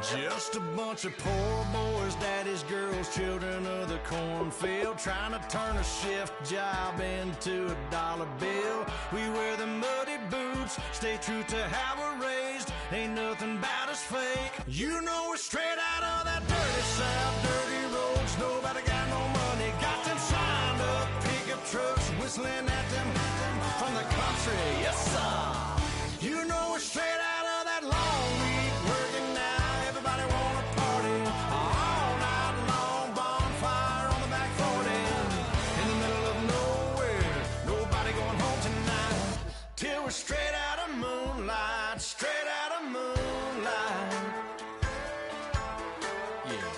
Just a bunch of poor boys, daddy's girls, children of the cornfield, trying to turn a shift job into a dollar bill. We wear the muddy boots, stay true to how we're raised. Ain't nothing about us fake. You know we're straight out of that dirty south, dirty roads. Nobody got no money, got them signed up pickup trucks, whistling at them from the country. Yes, sir. You know we're straight out of that long week working now. Everybody wanna party all night long. Bonfire on the back 40 in the middle of nowhere. Nobody going home tonight till we're straight out of moonlight. Straight out of moonlight. Yeah.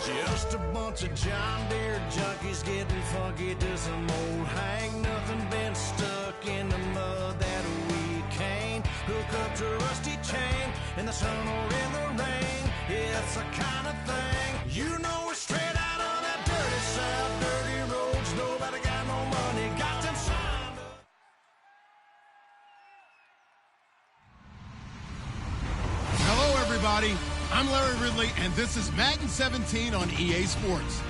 Just a bunch of John Deere junkies getting funky to some old Hank. Nothing been stuck in the mud that we can't hook up to a rusty chain in the sun or in the rain. Yeah, it's the kind of thing. You know we're straight out of that dirty south, dirty roads. Nobody got no money, got them signed up. Hello, everybody. I'm Larry Ridley, and this is Madden 17 on EA Sports.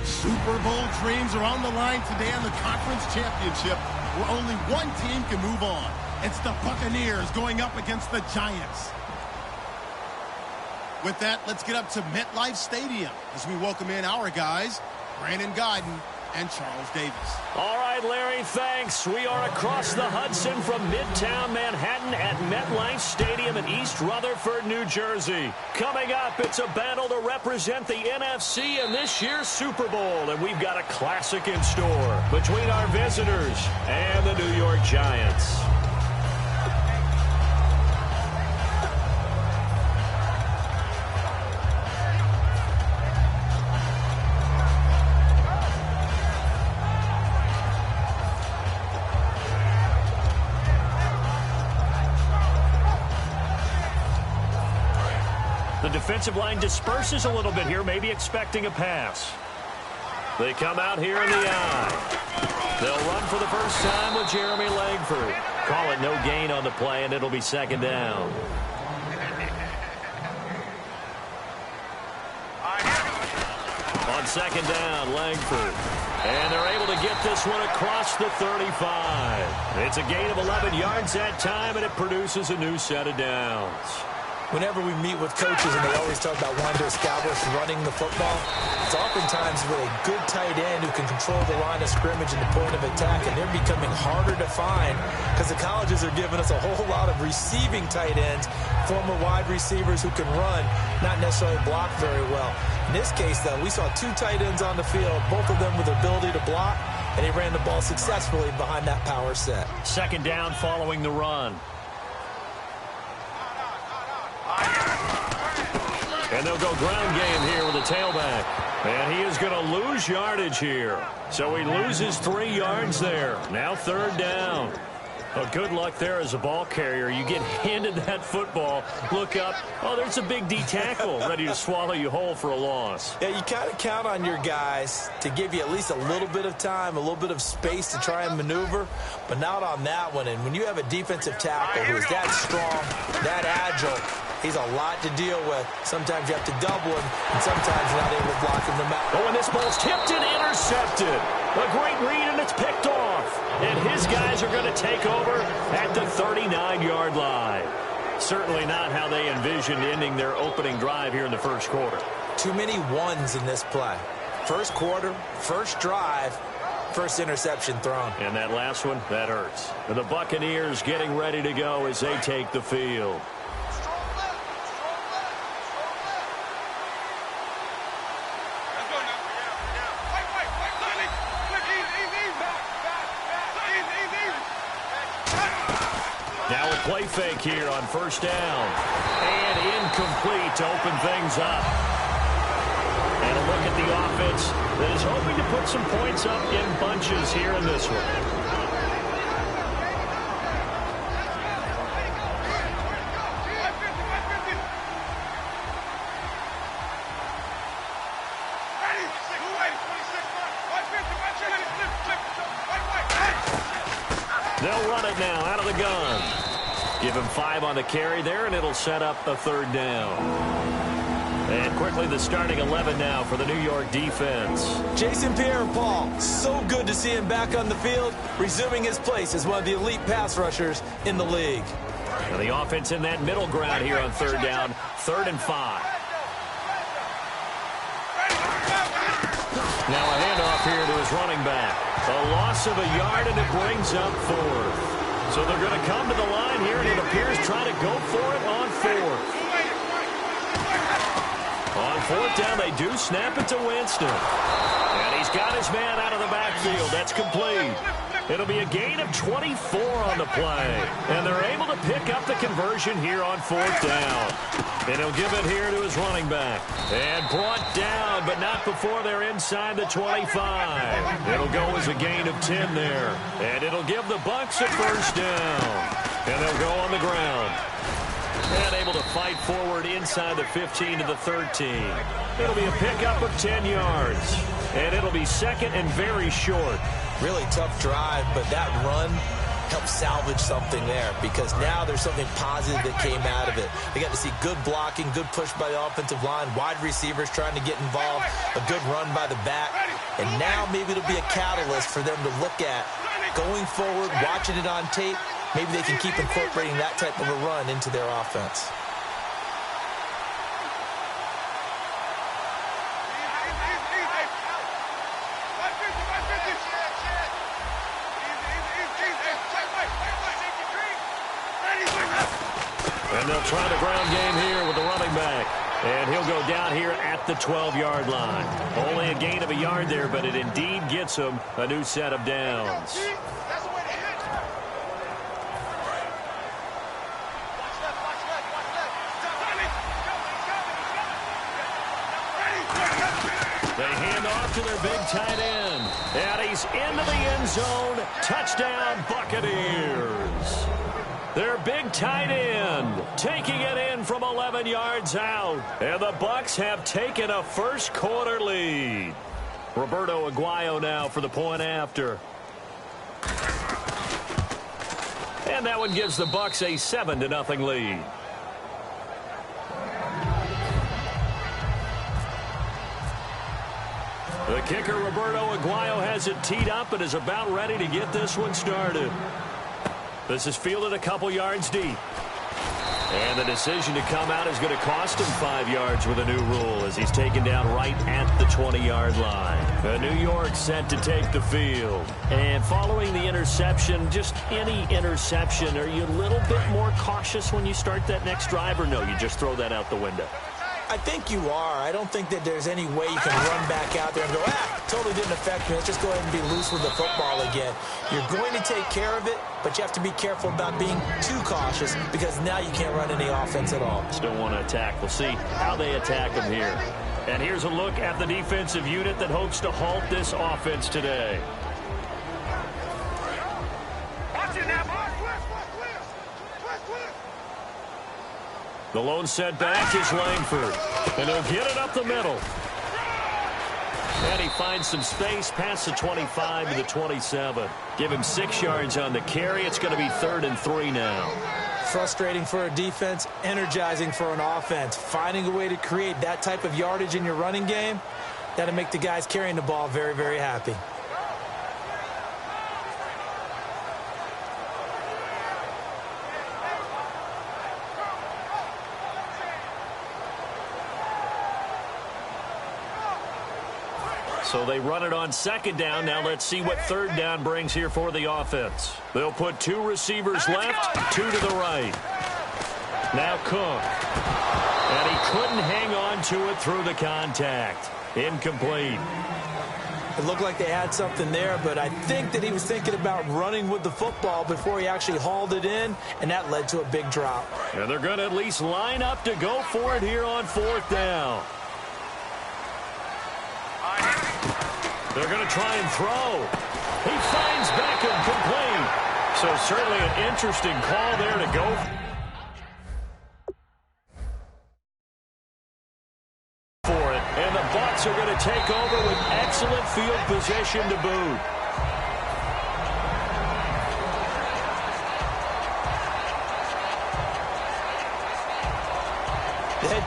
Super Bowl dreams are on the line today on the Conference Championship, where only one team can move on. It's the Buccaneers going up against the Giants. With that, let's get up to MetLife Stadium as we welcome in our guys, Brandon Guyton and Charles Davis. All right, Larry, thanks. We are across the Hudson from Midtown Manhattan at MetLife Stadium in East Rutherford, New Jersey. Coming up, it's a battle to represent the NFC in this year's Super Bowl, and we've got a classic in store between our visitors and the New York Giants. The defensive line disperses a little bit here, maybe expecting a pass. They come out here in the eye. They'll run for the first time with Jeremy Langford. Call it no gain on the play, and it'll be second down. On second down, Langford. And they're able to get this one across the 35. It's a gain of 11 yards that time, and it produces a new set of downs. Whenever we meet with coaches and they always talk about wanting to establish running the football, it's oftentimes with a good tight end who can control the line of scrimmage and the point of attack, and they're becoming harder to find because the colleges are giving us a whole lot of receiving tight ends, former wide receivers who can run, not necessarily block very well. In this case, though, we saw two tight ends on the field, both of them with the ability to block, and he ran the ball successfully behind that power set. Second down following the run. And they'll go ground game here with a tailback. And he is going to lose yardage here. So he loses 3 yards there. Now third down. Well, good luck there as a ball carrier. You get handed that football, look up, oh, there's a big D tackle ready to swallow you whole for a loss. Yeah, you kind of count on your guys to give you at least a little bit of time, a little bit of space to try and maneuver, but not on that one. And when you have a defensive tackle who is that strong, that agile, he's a lot to deal with. Sometimes you have to double him, and sometimes you're not able to block him no matter. Oh, and this ball's tipped and intercepted. A great read, and it's picked off. And his guys are going to take over at the 39-yard line. Certainly not how they envisioned ending their opening drive here in the first quarter. Too many ones in this play. First quarter, first drive, first interception thrown. And that last one, that hurts. And the Buccaneers getting ready to go as they take the field. Now a play fake here on first down. And incomplete to open things up. And a look at the offense that is hoping to put some points up in bunches here in this one. They'll run it now out of the gun. Give him 5 on the carry there, and it'll set up a 3rd down. And quickly the starting 11 now for the New York defense. Jason Pierre-Paul, so good to see him back on the field, resuming his place as one of the elite pass rushers in the league. And the offense in that middle ground here on 3rd down, 3rd and 5. Now a handoff here to his running back. A loss of a yard, and it brings up 4th. So they're going to come to the line here, and it appears trying to go for it on 4th. On 4th down, they do snap it to Winston. And he's got his man out of the backfield. That's complete. It'll be a gain of 24 on the play. And they're able to pick up the conversion here on 4th down. And he'll give it here to his running back. And brought down, but not before they're inside the 25. It'll go as a gain of 10 there. And it'll give the Bucs a 1st down. And they'll go on the ground. And able to fight forward inside the 15 to the 13. It'll be a pickup of 10 yards. And it'll be 2nd and very short. Really tough drive, but that run helped salvage something there, because now there's something positive that came out of it. They got to see good blocking, good push by the offensive line, wide receivers trying to get involved, a good run by the back. And now maybe it'll be a catalyst for them to look at going forward, watching it on tape. Maybe they can keep incorporating that type of a run into their offense. And they'll try the ground game here with the running back. And he'll go down here at the 12-yard line. Only a gain of a yard there, but it indeed gets him a new set of downs. They hand off to their big tight end. And he's into the end zone. Touchdown, Buccaneers. Their big tight end taking it in from 11 yards out. And the Bucs have taken a first quarter lead. Roberto Aguayo now for the point after. And that one gives the Bucs a 7-0 lead. The kicker, Roberto Aguayo, has it teed up and is about ready to get this one started. This is fielded a couple yards deep. And the decision to come out is going to cost him 5 yards with a new rule as he's taken down right at the 20-yard line. New York set to take the field. And following the interception, just any interception, are you a little bit more cautious when you start that next drive, or no, you just throw that out the window? I think you are. I don't think that there's any way you can run back out there and go, totally didn't affect me. Let's just go ahead and be loose with the football again. You're going to take care of it, but you have to be careful about being too cautious, because now you can't run any offense at all. Still want to attack. We'll see how they attack him here. And here's a look at the defensive unit that hopes to halt this offense today. The lone setback is Langford. And he'll get it up the middle. And he finds some space past the 25 to the 27. Give him 6 yards on the carry. It's going to be 3rd and 3 now. Frustrating for a defense, energizing for an offense. Finding a way to create that type of yardage in your running game, that'll make the guys carrying the ball very, very happy. So they run it on 2nd down. Now let's see what 3rd down brings here for the offense. They'll put 2 receivers left, 2 to the right. Now Cook. And he couldn't hang on to it through the contact. Incomplete. It looked like they had something there, but I think that he was thinking about running with the football before he actually hauled it in, and that led to a big drop. And they're going to at least line up to go for it here on 4th down. They're going to try and throw. He finds Beckham complete. So certainly an interesting call there to go. For it. And the Bucs are going to take over with excellent field position to boot.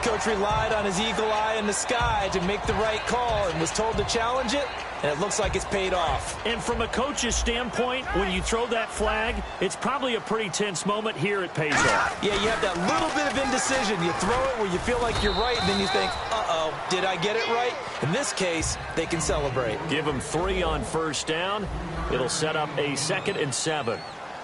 coach relied on his eagle eye in the sky to make the right call and was told to challenge it, and it looks like it's paid off. And from a coach's standpoint, when you throw that flag, it's probably a pretty tense moment. Here it pays off. Yeah, you have that little bit of indecision. You throw it where you feel like you're right, and then you think, uh-oh, did I get it right? In this case, they can celebrate. Give them 3 on first down. It'll set up a 2nd and 7.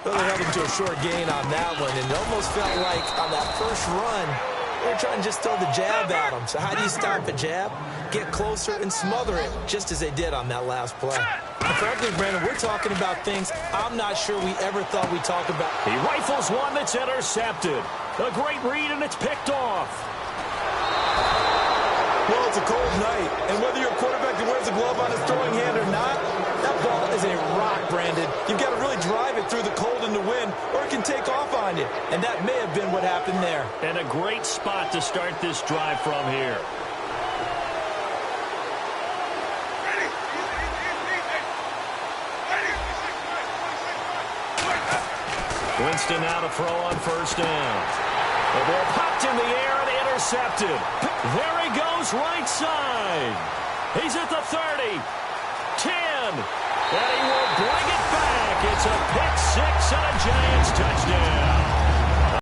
Well, they held him to a short gain on that one, and it almost felt like on that first run, they were trying to just throw the jab at him. So how do you stop a jab? Get closer and smother it, just as they did on that last play. And frankly, Brandon, we're talking about things I'm not sure we ever thought we'd talk about. He rifles one that's intercepted. A great read, and it's picked off. Well, it's a cold night, and whether you're a quarterback that wears a glove on his throwing hand or not, that ball is a rock, Brandon. You've got to really drive it through the cold and the wind, or it can take off on you. And that may have been what happened there. And a great spot to start this drive from here. Winston now to throw on first down. The ball popped in the air and intercepted. There he goes, right side. He's at the 30. 10. And he will bring it back. It's a pick 6 and a Giants touchdown.